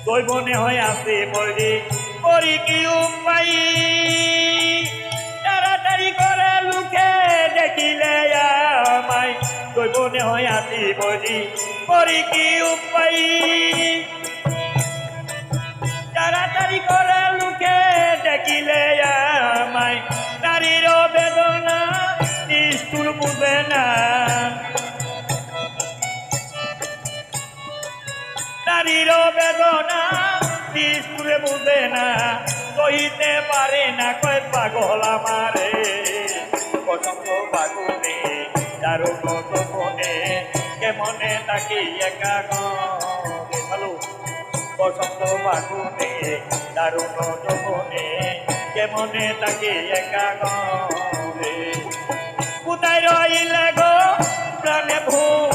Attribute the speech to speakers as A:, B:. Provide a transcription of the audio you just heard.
A: তুই মনে হয় আসি পরি পরি কি উপায় তাড়াতাড়ি করে লুকে দেখিলে আমায় তুই মনে হয় আসি পরি পরি কি উপায় তাড়াতাড়ি করে লুকে দেখিলে আমায় নারীর বেদনা নিষ্ঠুর বুঝে না নারীর বেদনা নিষ্ঠুরে বুঝে না সহিতে পারে না কয় পাগল আমারে বসন্ত বাগুনে দারুণ গোপনে কেমনে তাকে একা ভালো বসন্ত বাগুনে দারুণ গোপনে কেমনে তাকে একা কোথায় রইলে গো প্রাণে ভূ